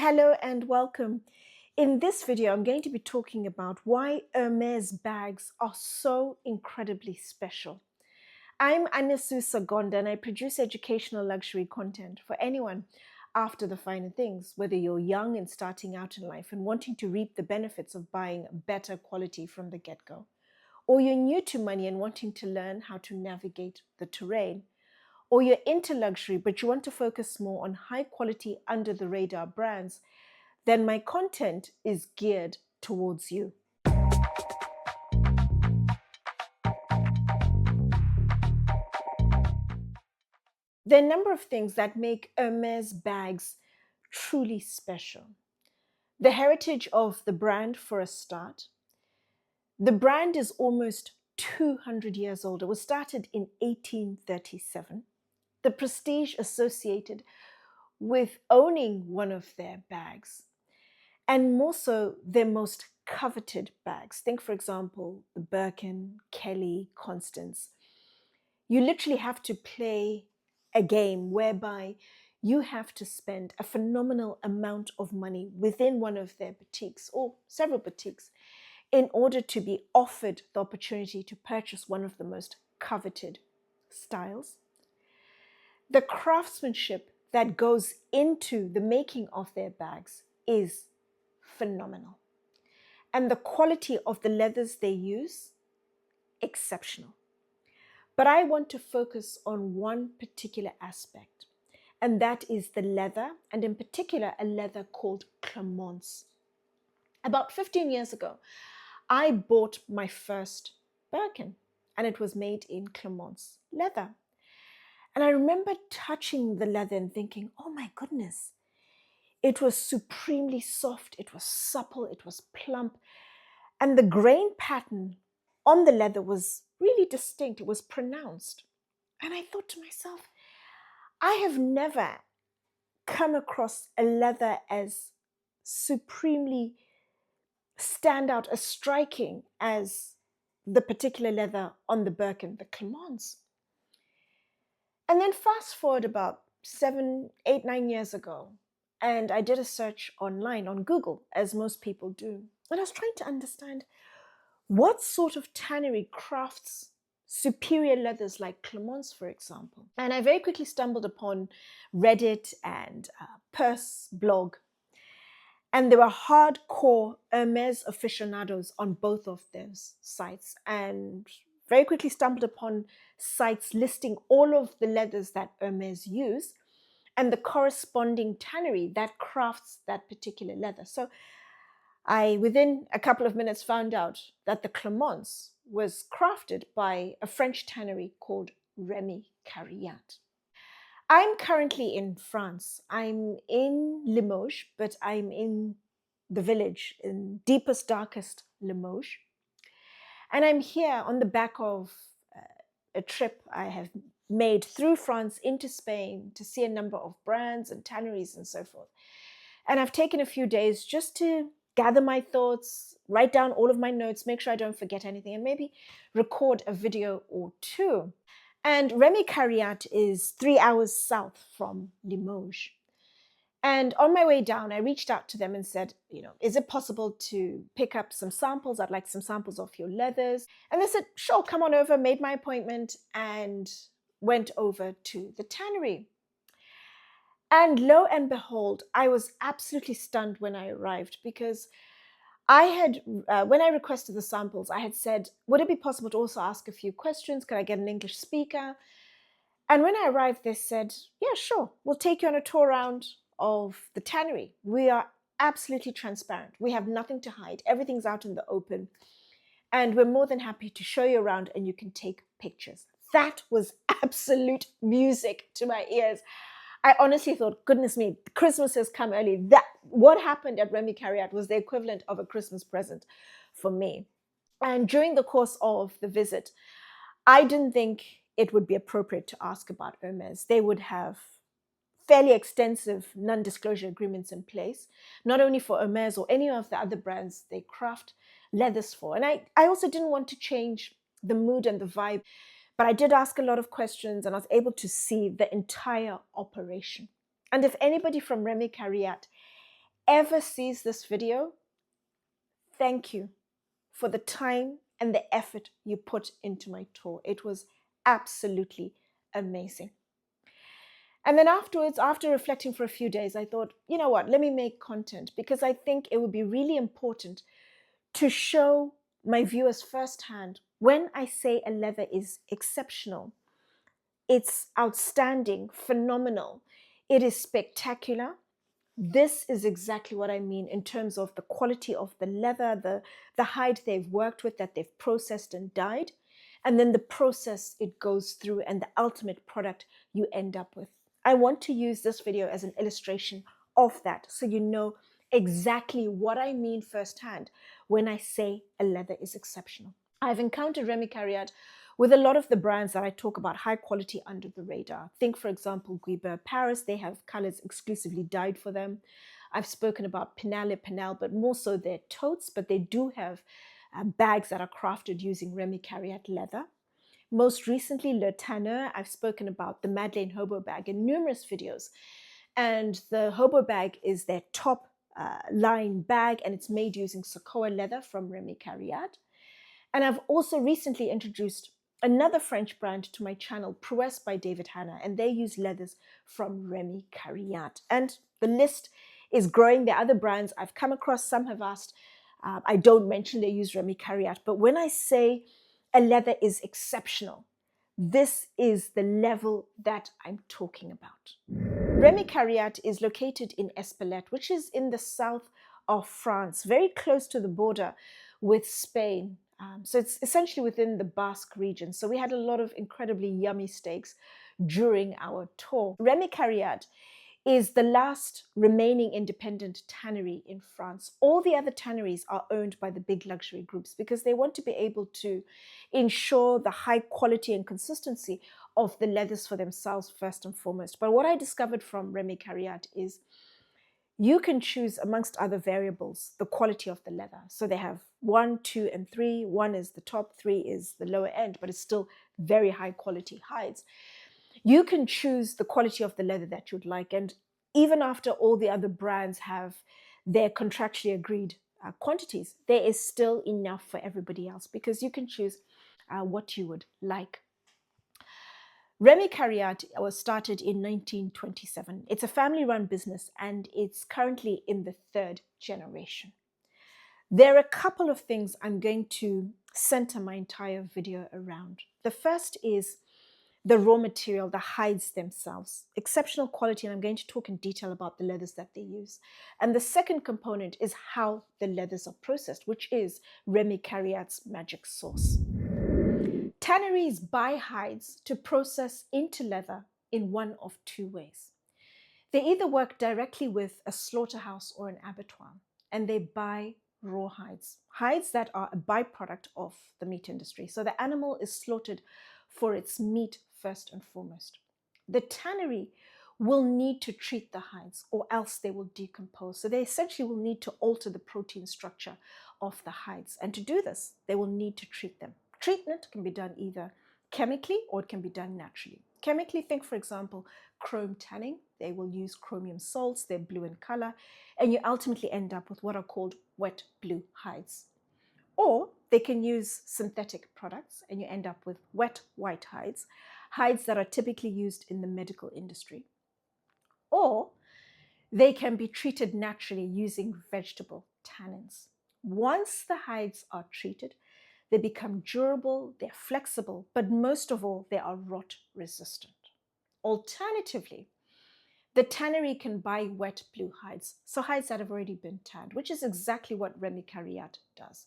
Hello and welcome. In this video, I'm going to be talking about why Hermès bags are so incredibly special. I'm Anesu Sagonda and I produce educational luxury content for anyone after the finer things, whether you're young and starting out in life and wanting to reap the benefits of buying better quality from the get-go, or you're new to money and wanting to learn how to navigate the terrain, or you're into luxury but you want to focus more on high quality under the radar brands, then my content is geared towards you. There are a number of things that make Hermès bags truly special. The heritage of the brand, for a start. The brand is almost 200 years old. It was started in 1837. The prestige associated with owning one of their bags, and more so their most coveted bags. Think, for example, the Birkin, Kelly, Constance. You literally have to play a game whereby you have to spend a phenomenal amount of money within one of their boutiques or several boutiques in order to be offered the opportunity to purchase one of the most coveted styles. The craftsmanship that goes into the making of their bags is phenomenal. And the quality of the leathers they use, exceptional. But I want to focus on one particular aspect, and that is the leather, and in particular a leather called Clemence. About 15 years ago, I bought my first Birkin, and it was made in Clemence leather. And I remember touching the leather and thinking, oh my goodness, it was supremely soft, it was supple, it was plump, and the grain pattern on the leather was really distinct, it was pronounced. And I thought to myself, I have never come across a leather as supremely stand out, as striking as the particular leather on the Birkin, the Clemence. And then fast forward about 7, 8, 9 years ago, and I did a search online on Google, as most people do. And I was trying to understand what sort of tannery crafts superior leathers like Clemence, for example. And I very quickly stumbled upon Reddit and Purse blog. And there were hardcore Hermès aficionados on both of those sites, and very quickly stumbled upon sites listing all of the leathers that Hermès use and the corresponding tannery that crafts that particular leather. So I, within a couple of minutes, found out that the Clemence was crafted by a French tannery called Rémy Carriat. I'm currently in France. I'm in Limoges, but I'm in the village, in deepest, darkest Limoges. And I'm here on the back of a trip I have made through France into Spain to see a number of brands and tanneries and so forth. And I've taken a few days just to gather my thoughts, write down all of my notes, make sure I don't forget anything, and maybe record a video or two. And Rémy Carriat is 3 hours south from Limoges. And on my way down, I reached out to them and said, is it possible to pick up some samples? I'd like some samples of your leathers. And they said, sure, come on over, made my appointment and went over to the tannery. And lo and behold, I was absolutely stunned when I arrived, because I had, when I requested the samples, I had said, would it be possible to also ask a few questions? Could I get an English speaker? And when I arrived, they said, yeah, sure. We'll take you on a tour around of the tannery. We are absolutely transparent. We have nothing to hide. Everything's out in the open. And we're more than happy to show you around and you can take pictures. That was absolute music to my ears. I honestly thought, goodness me, Christmas has come early. That what happened at Rémy Carriat was the equivalent of a Christmas present for me. And during the course of the visit, I didn't think it would be appropriate to ask about Hermès. They would have fairly extensive non-disclosure agreements in place, not only for Hermès or any of the other brands they craft leathers for. And I also didn't want to change the mood and the vibe, but I did ask a lot of questions and I was able to see the entire operation. And if anybody from Rémy Carriat ever sees this video, thank you for the time and the effort you put into my tour. It was absolutely amazing. And then afterwards, after reflecting for a few days, I thought, you know what, let me make content, because I think it would be really important to show my viewers firsthand when I say a leather is exceptional, it's outstanding, phenomenal, it is spectacular. This is exactly what I mean in terms of the quality of the leather, the hide they've worked with, that they've processed and dyed, and then the process it goes through and the ultimate product you end up with. I want to use this video as an illustration of that, so you know exactly what I mean firsthand when I say a leather is exceptional. I've encountered Rémy Carriat with a lot of the brands that I talk about, high quality under the radar. Think, for example, GUIBERT Paris. They have colors exclusively dyed for them. I've spoken about Pinal, but more so their totes, but they do have bags that are crafted using Rémy Carriat leather. Most recently, Le Tanneur, I've spoken about the Madeleine Hobo Bag in numerous videos. And the Hobo Bag is their top line bag, and it's made using Sokoa leather from Rémy Carriat. And I've also recently introduced another French brand to my channel, Prouesse by David Hanna, and they use leathers from Rémy Carriat. And the list is growing. There are other brands I've come across. Some have asked, I don't mention they use Rémy Carriat, but when I say a leather is exceptional, this is the level that I'm talking about. Rémy Carriat is located in Espelette, which is in the south of France, very close to the border with Spain. So it's essentially within the Basque region. So we had a lot of incredibly yummy steaks during our tour. Rémy Carriat is the last remaining independent tannery in France. All the other tanneries are owned by the big luxury groups because they want to be able to ensure the high quality and consistency of the leathers for themselves first and foremost. But what I discovered from Rémy Carriat is you can choose, amongst other variables, the quality of the leather. So they have 1, 2, and 3. 1 is the top, 3 is the lower end, but it's still very high quality hides. You can choose the quality of the leather that you'd like. And even after all the other brands have their contractually agreed quantities, there is still enough for everybody else because you can choose what you would like. Rémy Carriat was started in 1927. It's a family-run business and it's currently in the 3rd generation. There are a couple of things I'm going to center my entire video around. The first is the raw material, the hides themselves, exceptional quality, and I'm going to talk in detail about the leathers that they use. And the second component is how the leathers are processed, which is Rémy Carriat's magic sauce. Tanneries buy hides to process into leather in one of 2 ways. They either work directly with a slaughterhouse or an abattoir, and they buy raw hides, hides that are a byproduct of the meat industry. So the animal is slaughtered for its meat first and foremost. The tannery will need to treat the hides or else they will decompose. So they essentially will need to alter the protein structure of the hides. And to do this, they will need to treat them. Treatment can be done either chemically or it can be done naturally. Chemically, think, for example, chrome tanning. They will use chromium salts, they're blue in color, and you ultimately end up with what are called wet blue hides. Or they can use synthetic products and you end up with wet white hides, hides that are typically used in the medical industry. Or they can be treated naturally using vegetable tannins. Once the hides are treated, they become durable, they're flexible, but most of all, they are rot resistant. Alternatively, the tannery can buy wet blue hides, so hides that have already been tanned, which is exactly what Rémy Carriat does.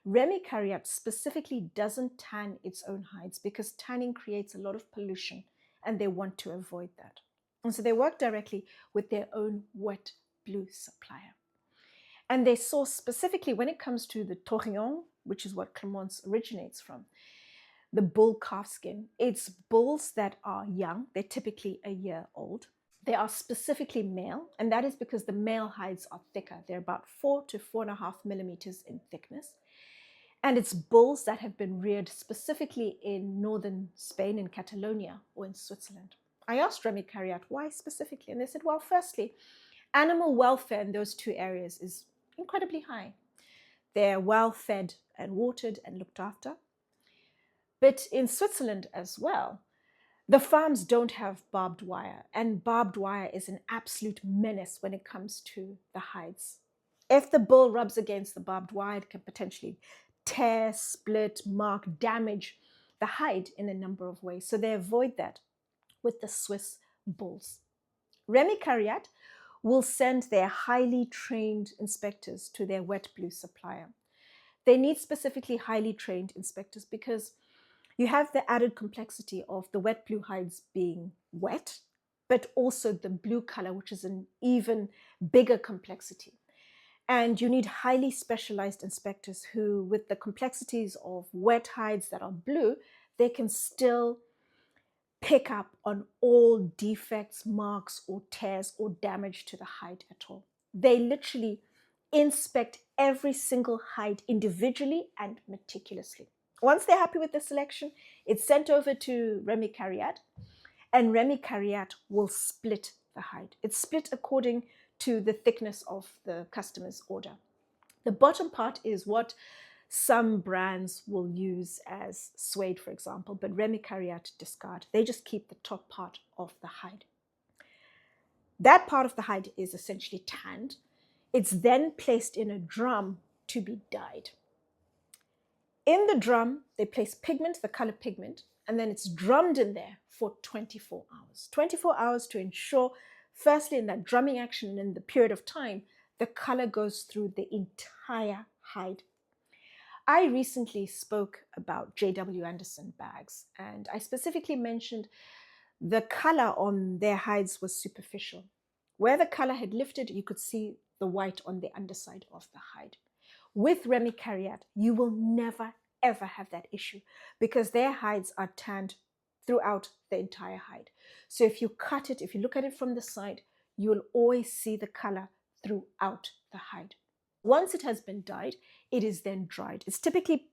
Rémy Carriat specifically doesn't tan its own hides because tanning creates a lot of pollution and they want to avoid that. And so they work directly with their own wet blue supplier. And they source specifically when it comes to the Taurillon, which is what Clemence originates from, the bull calf skin. It's bulls that are young. They're typically a year old. They are specifically male, and that is because the male hides are thicker. They're about 4 to 4.5 millimeters in thickness. And it's bulls that have been reared specifically in northern Spain, in Catalonia, or in Switzerland. I asked Rémy Carriat why specifically, and they said, well, firstly, Animal welfare in those two areas is incredibly high. They're well fed and watered and looked after. But in Switzerland as well, the farms don't have barbed wire, and barbed wire is an absolute menace when it comes to the hides. If the bull rubs against the barbed wire, it can potentially tear, split, mark, damage the hide in a number of ways. So they avoid that with the Swiss bulls. Rémy Carriat will send their highly trained inspectors to their wet blue supplier. They need specifically highly trained inspectors because you have the added complexity of the wet blue hides being wet, but also the blue color, which is an even bigger complexity. And you need highly specialized inspectors who, with the complexities of wet hides that are blue, they can still pick up on all defects, marks, or tears or damage to the hide at all. They literally inspect every single hide individually and meticulously. Once they're happy with the selection, it's sent over to Rémy Carriat, and Rémy Carriat will split the hide. It's split according to the thickness of the customer's order. The bottom part is what some brands will use as suede, for example, but Rémy Carriat discard. They just keep the top part of the hide. That part of the hide is essentially tanned. It's then placed in a drum to be dyed. In the drum, they place pigment, the color pigment, and then it's drummed in there for 24 hours. 24 hours to ensure, firstly, in that drumming action and in the period of time, the color goes through the entire hide. I recently spoke about J.W. Anderson bags, and I specifically mentioned the color on their hides was superficial. Where the color had lifted, you could see the white on the underside of the hide. With Rémy Carriat, you will never, ever have that issue because their hides are tanned throughout the entire hide. So if you cut it, if you look at it from the side, you will always see the color throughout the hide. Once it has been dyed, it is then dried. It's typically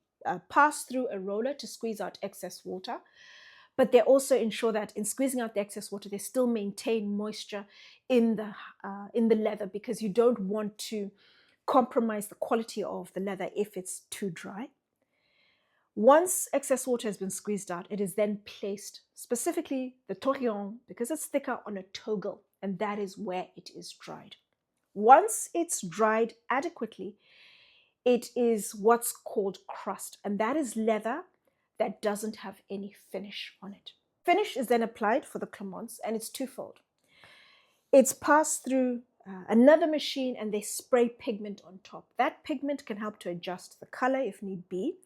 passed through a roller to squeeze out excess water, but they also ensure that in squeezing out the excess water, they still maintain moisture in the leather because you don't want to compromise the quality of the leather if it's too dry. Once excess water has been squeezed out, it is then placed, specifically the Taurillon, because it's thicker, on a toggle, and that is where it is dried. Once it's dried adequately, it is what's called crust, and that is leather that doesn't have any finish on it. Finish is then applied for the Clemence, and it's twofold. It's passed through another machine, and they spray pigment on top. That pigment can help to adjust the color if need be,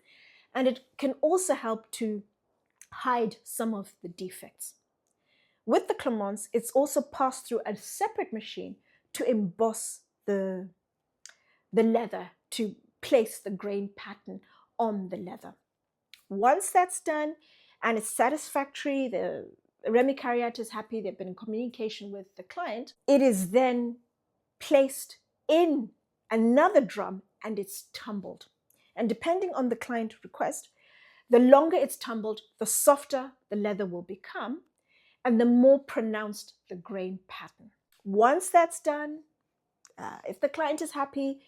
and it can also help to hide some of the defects. With the Clemence, it's also passed through a separate machine to emboss the leather, to place the grain pattern on the leather. Once that's done and it's satisfactory, the Rémy Carriat is happy, they've been in communication with the client, it is then placed in another drum and it's tumbled. And depending on the client request, the longer it's tumbled, the softer the leather will become and the more pronounced the grain pattern. Once that's done, if the client is happy,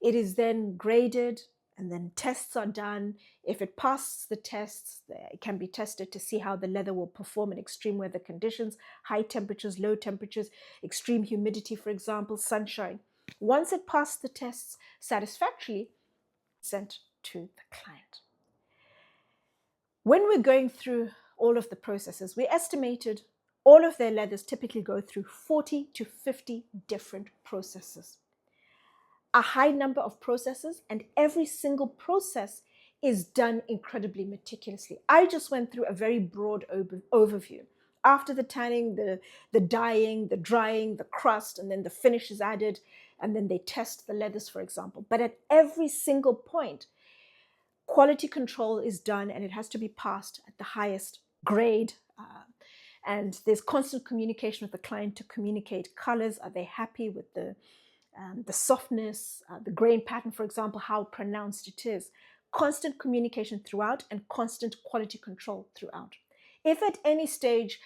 it is then graded and then tests are done. If it passes the tests, it can be tested to see how the leather will perform in extreme weather conditions, high temperatures, low temperatures, extreme humidity, for example, sunshine. Once it passed the tests satisfactorily, sent to the client. When we're going through all of the processes, we estimated all of their leathers typically go through 40 to 50 different processes. A high number of processes, and every single process is done incredibly meticulously. I just went through a very broad overview. After the tanning, the dyeing, the drying, the crust, and then the finish is added, and then they test the leathers, for example. But at every single point, quality control is done, and it has to be passed at the highest grade. And there's constant communication with the client to communicate colors. Are they happy with the softness, the grain pattern, for example, how pronounced it is? Constant communication throughout and constant quality control throughout. If at any stage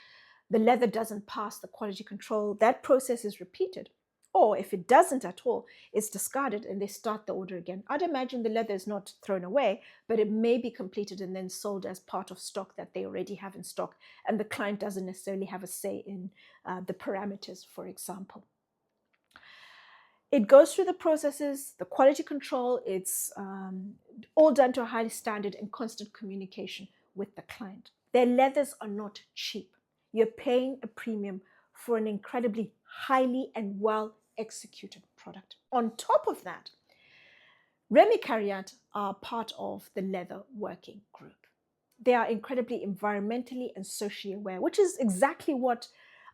the leather doesn't pass the quality control, that process is repeated Or if it doesn't at all, it's discarded and they start the order again. I'd imagine the leather is not thrown away, but it may be completed and then sold as part of stock that they already have in stock, and the client doesn't necessarily have a say in the parameters, for example. It goes through the processes, the quality control, it's all done to a high standard and constant communication with the client. Their leathers are not cheap. You're paying a premium for an incredibly highly and well executed product. On top of that, Rémy Carriat are part of the leather working group. They are incredibly environmentally and socially aware, which is exactly what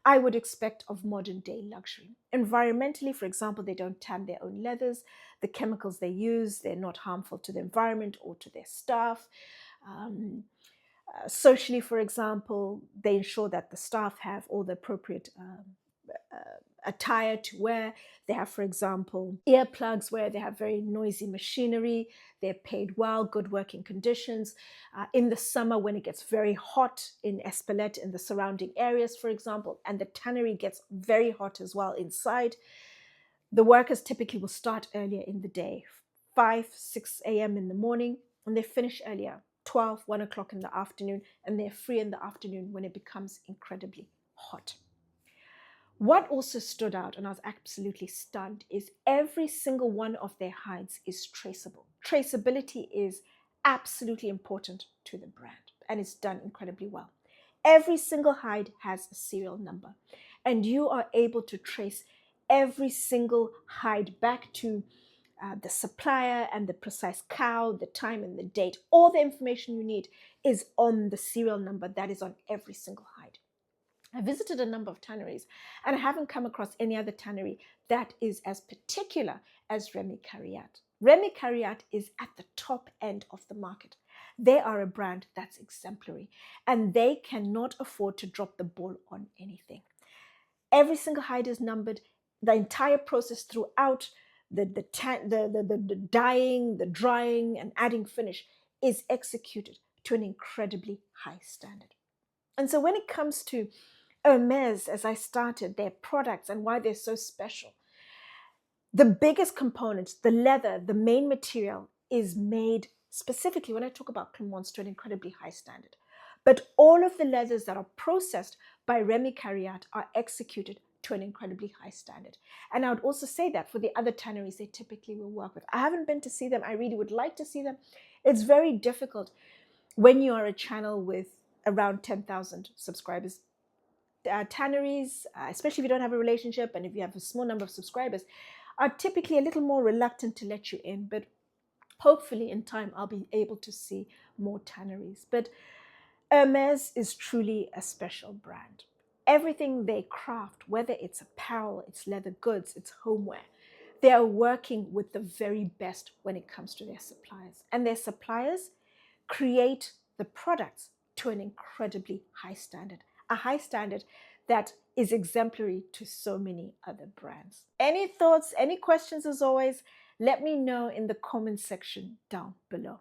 I would expect of modern day luxury. Environmentally, for example, they don't tan their own leathers. The chemicals they use, they're not harmful to the environment or to their staff. Socially, for example, they ensure that the staff have all the appropriate attire to wear. They have, for example, earplugs where they have very noisy machinery. They're paid well, good working conditions. In the summer, when it gets very hot in Espelette and the surrounding areas, for example, and the tannery gets very hot as well inside, the workers typically will start earlier in the day, 5, 6 a.m. in the morning, and they finish earlier, 12, 1 o'clock in the afternoon, and they're free in the afternoon when it becomes incredibly hot. What also stood out, and I was absolutely stunned, is every single one of their hides is traceable. Traceability is absolutely important to the brand, and it's done incredibly well. Every single hide has a serial number, and you are able to trace every single hide back to the supplier and the precise cow, the time and the date. All the information you need is on the serial number that is on every single hide. I visited a number of tanneries and I haven't come across any other tannery that is as particular as Rémy Carriat. Rémy Carriat is at the top end of the market. They are a brand that's exemplary and they cannot afford to drop the ball on anything. Every single hide is numbered. The entire process throughout the dyeing, the drying and adding finish is executed to an incredibly high standard. And so when it comes to Hermès, as I started, their products and why they're so special, the biggest component, the leather, the main material, is made specifically, when I talk about Clemence, to an incredibly high standard. But all of the leathers that are processed by Rémy Carriat are executed to an incredibly high standard. And I would also say that for the other tanneries they typically will work with. I haven't been to see them. I really would like to see them. It's very difficult when you are a channel with around 10,000 subscribers. Tanneries, especially if you don't have a relationship and if you have a small number of subscribers, are typically a little more reluctant to let you in. But hopefully in time I'll be able to see more tanneries. But Hermès is truly a special brand. Everything they craft, whether it's apparel, it's leather goods, it's homeware, they are working with the very best when it comes to their suppliers. And their suppliers create the products to an incredibly high standard. A high standard that is exemplary to so many other brands. Any thoughts, any questions, as always, let me know in the comment section down below.